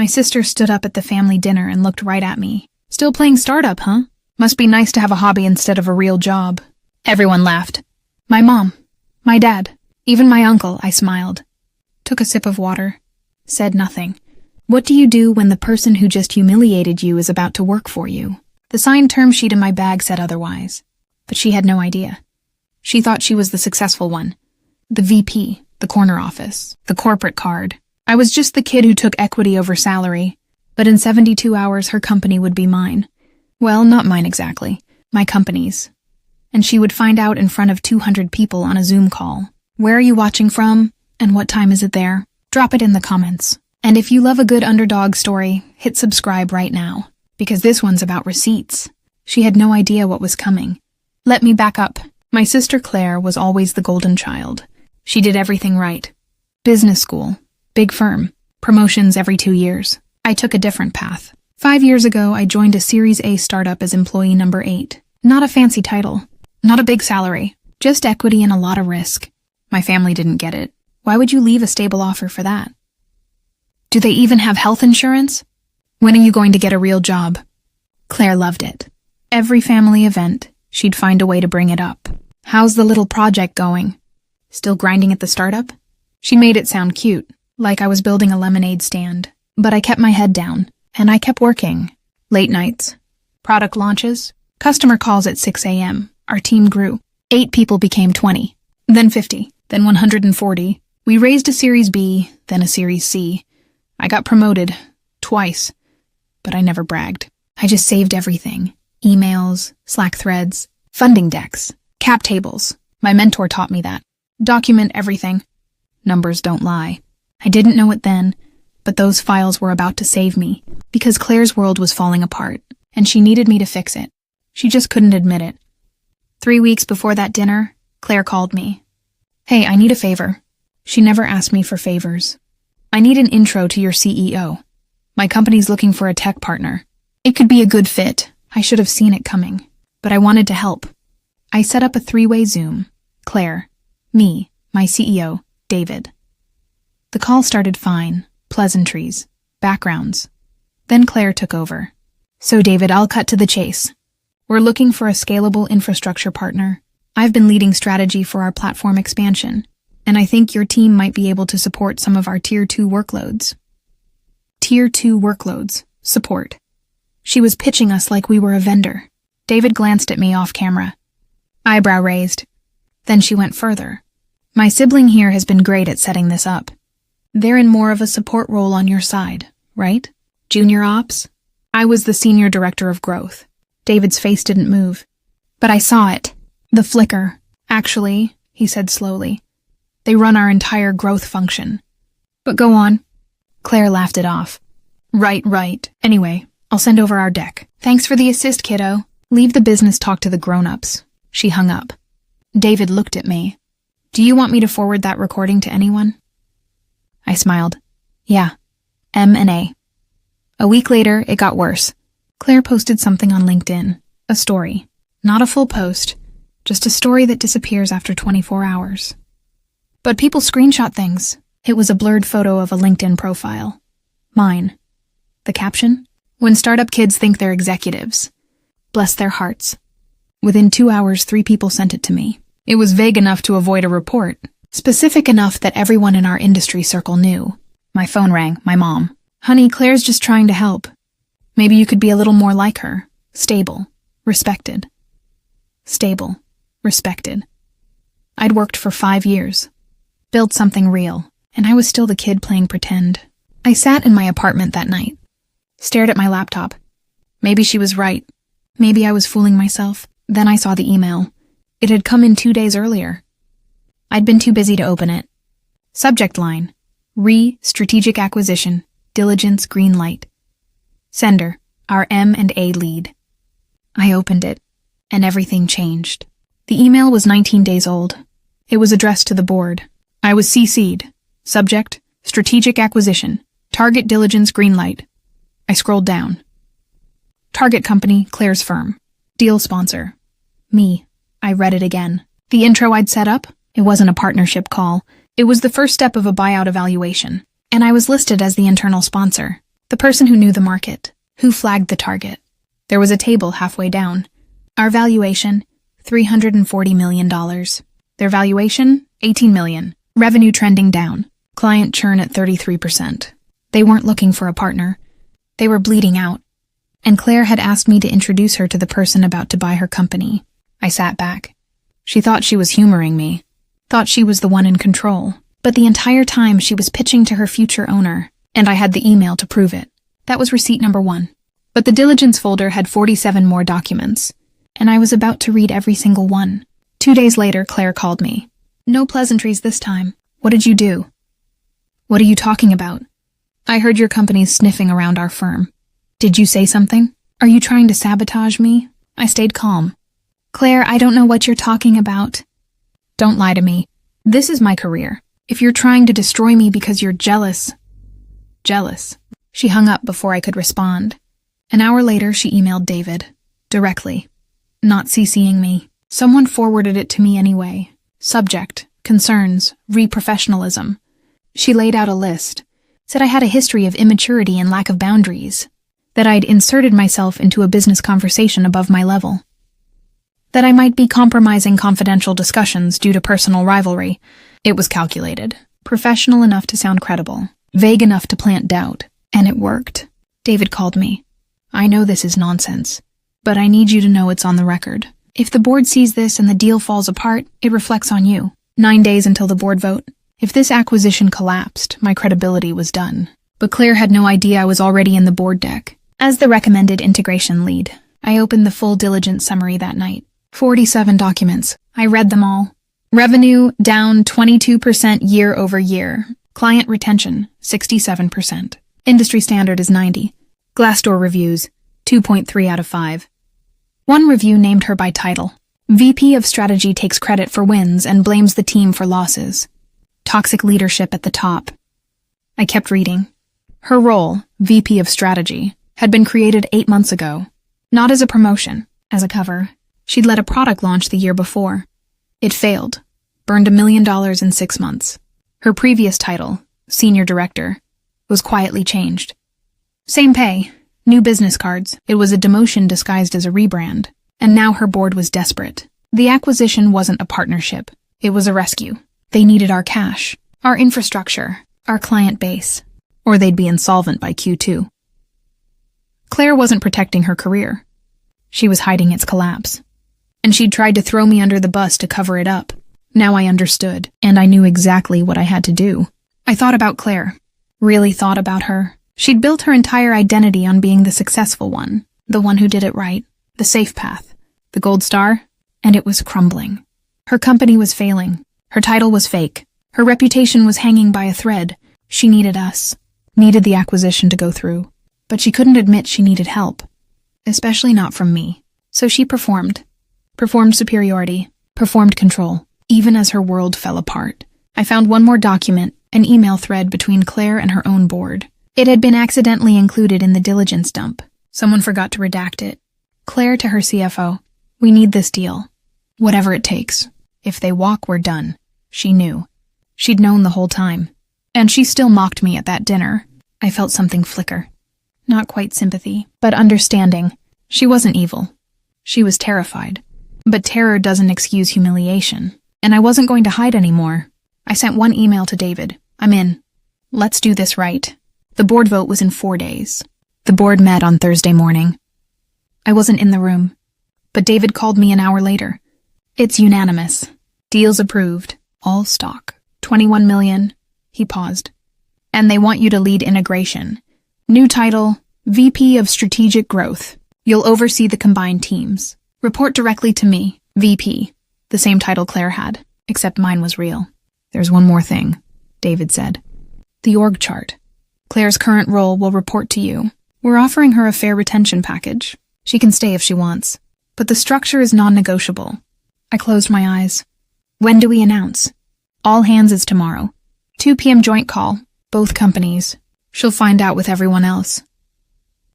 My sister stood up at the family dinner and looked right at me. Still playing startup, huh? Must be nice to have a hobby instead of a real job. Everyone laughed. My mom, my dad, even my uncle, I smiled. Took a sip of water. Said nothing. What do you do when the person who just humiliated you is about to work for you? The signed term sheet in my bag said otherwise. But she had no idea. She thought she was the successful one. The VP, the corner office, the corporate card. I was just the kid who took equity over salary. But in 72 hours, her company would be mine. Well, not mine exactly. My company's. And she would find out in front of 200 people on a Zoom call. Where are you watching from? And what time is it there? Drop it in the comments. And if you love a good underdog story, hit subscribe right now. Because this one's about receipts. She had no idea what was coming. Let me back up. My sister Claire was always the golden child. She did everything right. Business school. Big firm. Promotions every 2 years. I took a different path. 5 years ago, I joined a Series A startup as employee number 8. Not a fancy title. Not a big salary. Just equity and a lot of risk. My family didn't get it. Why would you leave a stable offer for that? Do they even have health insurance? When are you going to get a real job? Claire loved it. Every family event, she'd find a way to bring it up. How's the little project going? Still grinding at the startup? She made it sound cute, like I was building a lemonade stand. But I kept my head down, and I kept working. Late nights. Product launches. Customer calls at 6 a.m. Our team grew. 8 people became 20. Then 50. Then 140. We raised a Series B, then a Series C. I got promoted. Twice. But I never bragged. I just saved everything. Emails, Slack threads, funding decks, cap tables. My mentor taught me that. Document everything. Numbers don't lie. I didn't know it then, but those files were about to save me, because Claire's world was falling apart, and she needed me to fix it. She just couldn't admit it. 3 weeks before that dinner, Claire called me. Hey, I need a favor. She never asked me for favors. I need an intro to your CEO. My company's looking for a tech partner. It could be a good fit. I should have seen it coming, but I wanted to help. I set up a 3-way Zoom. Claire, me, my CEO, David. The call started fine. Pleasantries, backgrounds. Then Claire took over. So David, I'll cut to the chase. We're looking for a scalable infrastructure partner. I've been leading strategy for our platform expansion, and I think your team might be able to support some of our Tier 2 workloads. Tier 2 workloads. Support. She was pitching us like we were a vendor. David glanced at me off camera. Eyebrow raised. Then she went further. My sibling here has been great at setting this up. They're in more of a support role on your side, right? Junior ops? I was the senior director of growth. David's face didn't move. But I saw it. The flicker. Actually, he said slowly. They run our entire growth function. But go on. Claire laughed it off. Right. Anyway, I'll send over our deck. Thanks for the assist, kiddo. Leave the business talk to the grown-ups. She hung up. David looked at me. Do you want me to forward that recording to anyone? I smiled. Yeah. M&A. A week later, it got worse. Claire posted something on LinkedIn. A story. Not a full post. Just a story that disappears after 24 hours. But people screenshot things. It was a blurred photo of a LinkedIn profile. Mine. The caption? When startup kids think they're executives. Bless their hearts. Within 2 hours, 3 people sent it to me. It was vague enough to avoid a report. Specific enough that everyone in our industry circle knew. My phone rang. My mom. Honey, Claire's just trying to help. Maybe you could be a little more like her. Stable. Respected. Stable. Respected. I'd worked for 5 years. Built something real. And I was still the kid playing pretend. I sat in my apartment that night. Stared at my laptop. Maybe she was right. Maybe I was fooling myself. Then I saw the email. It had come in 2 days earlier. I'd been too busy to open it. Subject line. Strategic acquisition. Diligence green light. Sender. Our M&A lead. I opened it, and everything changed. The email was 19 days old. It was addressed to the board. I was CC'd. Subject. Strategic acquisition. Target diligence green light. I scrolled down. Target company, Claire's firm. Deal sponsor. Me. I read it again. The intro I'd set up? It wasn't a partnership call. It was the first step of a buyout evaluation. And I was listed as the internal sponsor. The person who knew the market, who flagged the target. There was a table halfway down. Our valuation, $340 million. Their valuation, $18 million. Revenue trending down. Client churn at 33%. They weren't looking for a partner. They were bleeding out. And Claire had asked me to introduce her to the person about to buy her company. I sat back. She thought she was humoring me. Thought she was the one in control. But the entire time she was pitching to her future owner, and I had the email to prove it. That was receipt number 1. But the diligence folder had 47 more documents, and I was about to read every single one. 2 days later, Claire called me. No pleasantries this time. What did you do? What are you talking about? I heard your company's sniffing around our firm. Did you say something? Are you trying to sabotage me? I stayed calm. Claire, I don't know what you're talking about. Don't lie to me. This is my career. If you're trying to destroy me because you're jealous. Jealous. She hung up before I could respond. An hour later, she emailed David. Directly. Not CCing me. Someone forwarded it to me anyway. Subject, concerns, re-professionalism. She laid out a list. Said I had a history of immaturity and lack of boundaries. That I'd inserted myself into a business conversation above my level. That I might be compromising confidential discussions due to personal rivalry. It was calculated. Professional enough to sound credible. Vague enough to plant doubt. And it worked. David called me. I know this is nonsense, but I need you to know it's on the record. If the board sees this and the deal falls apart, it reflects on you. 9 days until the board vote. If this acquisition collapsed, my credibility was done. But Claire had no idea I was already in the board deck. As the recommended integration lead, I opened the full diligence summary that night. 47 documents. I read them all. Revenue down 22% year over year. Client retention 67%. Industry standard is 90. Glassdoor reviews 2.3 out of 5. One review named her by title. VP of Strategy takes credit for wins and blames the team for losses. Toxic leadership at the top. I kept reading. Her role, VP of Strategy, had been created 8 months ago. Not as a promotion, as a cover. She'd led a product launch the year before. It failed. Burned $1 million in 6 months. Her previous title, Senior Director, was quietly changed. Same pay, new business cards. It was a demotion disguised as a rebrand. And now her board was desperate. The acquisition wasn't a partnership. It was a rescue. They needed our cash, our infrastructure, our client base, or they'd be insolvent by Q2. Claire wasn't protecting her career. She was hiding its collapse. And she'd tried to throw me under the bus to cover it up. Now I understood, and I knew exactly what I had to do. I thought about Claire. Really thought about her. She'd built her entire identity on being the successful one, the one who did it right, the safe path, the gold star, and it was crumbling. Her company was failing. Her title was fake. Her reputation was hanging by a thread. She needed us. Needed the acquisition to go through. But she couldn't admit she needed help. Especially not from me. So she performed. Performed superiority. Performed control. Even as her world fell apart. I found one more document, an email thread between Claire and her own board. It had been accidentally included in the diligence dump. Someone forgot to redact it. Claire to her CFO. We need this deal. Whatever it takes. If they walk, we're done. She knew. She'd known the whole time. And she still mocked me at that dinner. I felt something flicker. Not quite sympathy, but understanding. She wasn't evil. She was terrified. But terror doesn't excuse humiliation. And I wasn't going to hide anymore. I sent one email to David. I'm in. Let's do this right. The board vote was in 4 days. The board met on Thursday morning. I wasn't in the room. But David called me an hour later. It's unanimous. Deals approved. All stock. 21 million. He paused. And they want you to lead integration. New title, VP of Strategic Growth. You'll oversee the combined teams. Report directly to me, VP. The same title Claire had, except mine was real. There's one more thing, David said. The org chart. Claire's current role will report to you. We're offering her a fair retention package. She can stay if she wants. But the structure is non-negotiable. I closed my eyes. When do we announce? All hands is tomorrow. 2 p.m. joint call. Both companies. She'll find out with everyone else.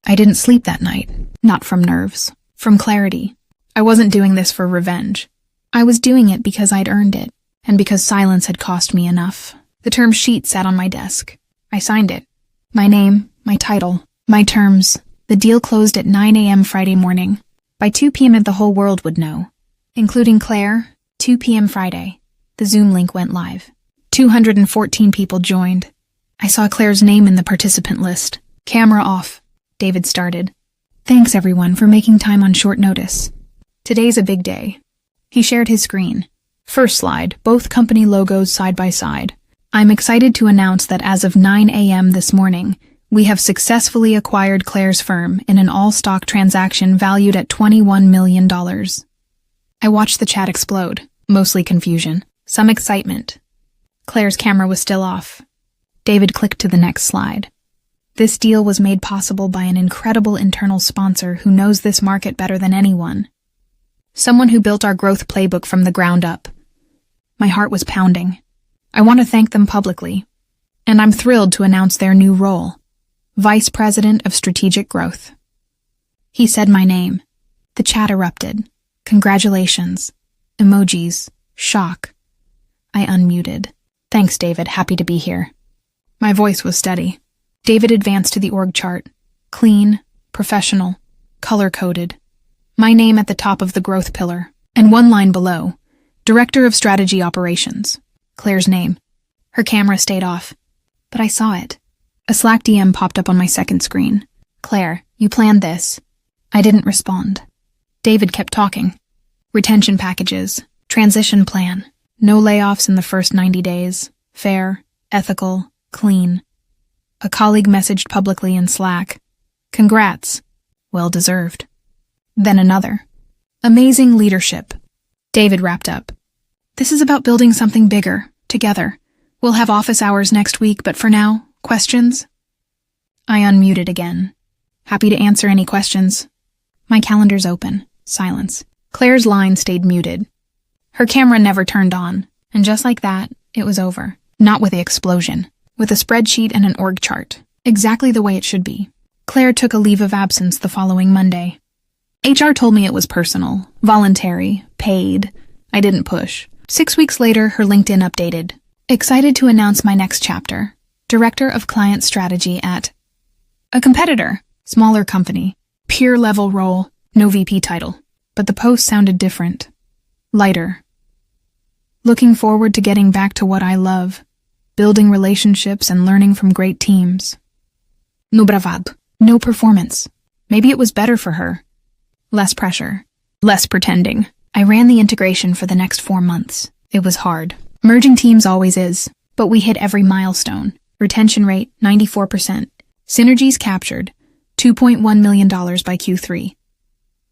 I didn't sleep that night. Not from nerves. From clarity. I wasn't doing this for revenge. I was doing it because I'd earned it. And because silence had cost me enough. The term sheet sat on my desk. I signed it. My name, my title, my terms. The deal closed at 9 a.m. Friday morning. By 2 p.m. the whole world would know. Including Claire, 2 p.m. Friday. The Zoom link went live. 214 people joined. I saw Claire's name in the participant list. Camera off. David started. Thanks everyone for making time on short notice. Today's a big day. He shared his screen. First slide, both company logos side by side. I'm excited to announce that as of 9 a.m. this morning, we have successfully acquired Claire's firm in an all-stock transaction valued at $21 million. I watched the chat explode, mostly confusion, some excitement. Claire's camera was still off. David clicked to the next slide. This deal was made possible by an incredible internal sponsor who knows this market better than anyone. Someone who built our growth playbook from the ground up. My heart was pounding. I want to thank them publicly. And I'm thrilled to announce their new role. Vice President of Strategic Growth. He said my name. The chat erupted. Congratulations. Emojis. Shock. I unmuted. Thanks, David. Happy to be here. My voice was steady. David advanced to the org chart. Clean, professional, color-coded. My name at the top of the growth pillar, and one line below. Director of Strategy Operations. Claire's name. Her camera stayed off. But I saw it. A Slack DM popped up on my second screen. Claire, you planned this. I didn't respond. David kept talking. Retention packages. Transition plan. No layoffs in the first 90 days. Fair, ethical, clean. A colleague messaged publicly in Slack. Congrats. Well deserved. Then another. Amazing leadership. David wrapped up. This is about building something bigger, together. We'll have office hours next week, but for now, questions? I unmuted again. Happy to answer any questions. My calendar's open. Silence. Claire's line stayed muted. Her camera never turned on, and just like that, it was over. Not with the explosion. With a spreadsheet and an org chart. Exactly the way it should be. Claire took a leave of absence the following Monday. HR told me it was personal, voluntary, paid. I didn't push. 6 weeks later, her LinkedIn updated. Excited to announce my next chapter. Director of Client Strategy at a competitor, smaller company, peer-level role, no VP title. But the post sounded different. Lighter. Looking forward to getting back to what I love. Building relationships and learning from great teams. No bravado. No performance. Maybe it was better for her. Less pressure. Less pretending. I ran the integration for the next 4 months. It was hard. Merging teams always is. But we hit every milestone. Retention rate, 94%. Synergies captured. $2.1 million by Q3.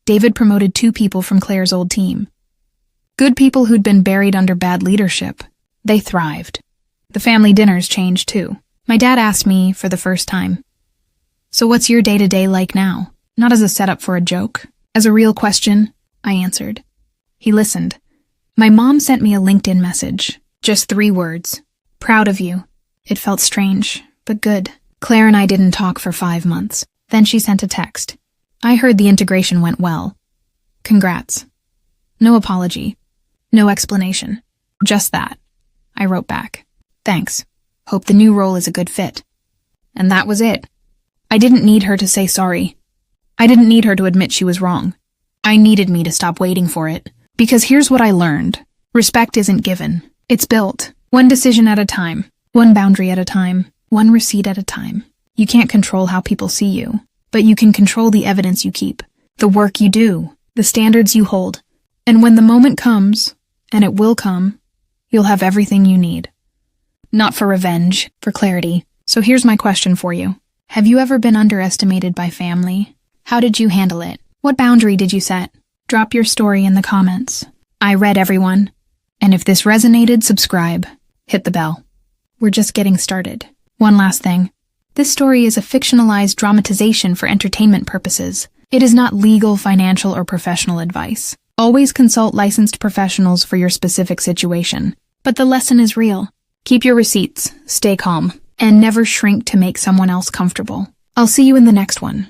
David promoted 2 people from Claire's old team. Good people who'd been buried under bad leadership. They thrived. The family dinners changed too. My dad asked me for the first time, "So what's your day-to-day like now?" Not as a setup for a joke. As a real question, I answered. He listened. My mom sent me a LinkedIn message. Just 3 words. Proud of you. It felt strange, but good. Claire and I didn't talk for 5 months. Then she sent a text. I heard the integration went well. Congrats. No apology. No explanation. Just that. I wrote back. Thanks. Hope the new role is a good fit. And that was it. I didn't need her to say sorry. I didn't need her to admit she was wrong. I needed me to stop waiting for it. Because here's what I learned. Respect isn't given. It's built. One decision at a time. One boundary at a time. One receipt at a time. You can't control how people see you. But you can control the evidence you keep. The work you do. The standards you hold. And when the moment comes, and it will come, you'll have everything you need. Not for revenge, for clarity. So here's my question for you. Have you ever been underestimated by family? How did you handle it? What boundary did you set? Drop your story in the comments. I read everyone. And if this resonated, subscribe. Hit the bell. We're just getting started. One last thing. This story is a fictionalized dramatization for entertainment purposes. It is not legal, financial, or professional advice. Always consult licensed professionals for your specific situation. But the lesson is real. Keep your receipts, stay calm, and never shrink to make someone else comfortable. I'll see you in the next one.